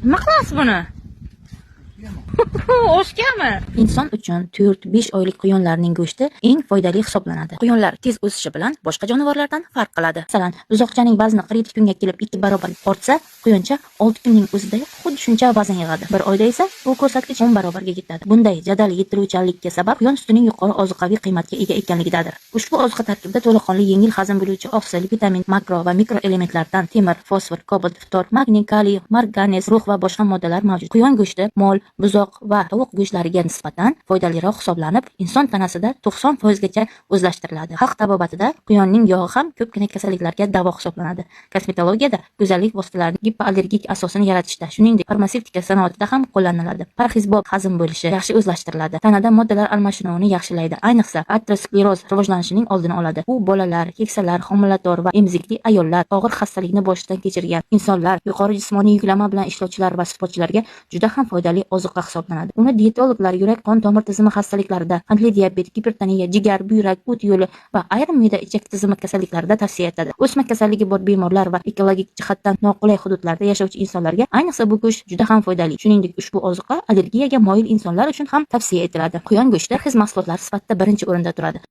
Nima qilasiz buni? Oshgami? Inson uchun 4-5 oylik quyonlarning go'shti eng foydali hisoblanadi. Quyonlar tez o'sishi bilan boshqa jonivorlardan farq qiladi. Masalan, buzoqchaning vazni 47 kunga kelib 2 barobar ortsa, quyoncha 6 kunning o'zida xuddi shuncha vazn yig'adi. Bir oyda esa bu ko'rsatkich 10 barobarga yetadi. Bunday jadal yetiluvchanlikka sabab quyon sutining yuqori ozuqaviy qiymatga ega ekanligidadir. Ushbu ozuqa tarkibida to'laqonli yengil hazm bo'luvchi oqsil, vitamin, makro va mikroelementlardan temir, fosfor, kobalt, ftor, magniy, kaliy, marganez, rux va boshqa moddalar mavjud. Quyon go'shti mol, buzoq va tovuq go'shtlariga nisbatan foydaliroq hisoblanib, inson tanasida 90% gacha o'zlashtiriladi. Xalq tabobatida quyonning yog'i ham ko'pgina kasalliklarga davo hisoblanadi. Kosmetologiyada go'zallik vositalarining gipoallergik asosini yaratishda, shuningdek farmatsevtika sanoatida ham qo'llaniladi. Parhezbop hazm bo'lishi yaxshi o'zlashtiriladi. Tanada moddalar almashinuvini yaxshilaydi. Ayniqsa, ateroskleroz rivojlanishining oldini oladi. U bolalar, keksalar, homilador va emzikli ayollar, og'ir xastalikni boshdan kechirgan insonlar, yuqori jismoniy yuklama bilan ishlovchilar va sportchilarga juda ham foydali ozuqa hisoblanadi. Uni dietologlar yurak-qon tomir tizimi xastaliklarida, qandli diabet, gipertoniya, jigar, buyrak, o't yo'li va ayrim me'da-ichak tizimi kasalliklarida tavsiya etadi. O'sma kasalligi bor bemorlar va ekologik jihatdan noqulay hududlarda yashovchi insonlarga ayniqsa bu go'sht juda ham foydali. Shuningdek, ushbu ozuqa allergiyaga moyil insonlar uchun ham tavsiya etiladi. Quyon go'shti parhez mahsulotlari sifatida birinchi o'rinda turadi.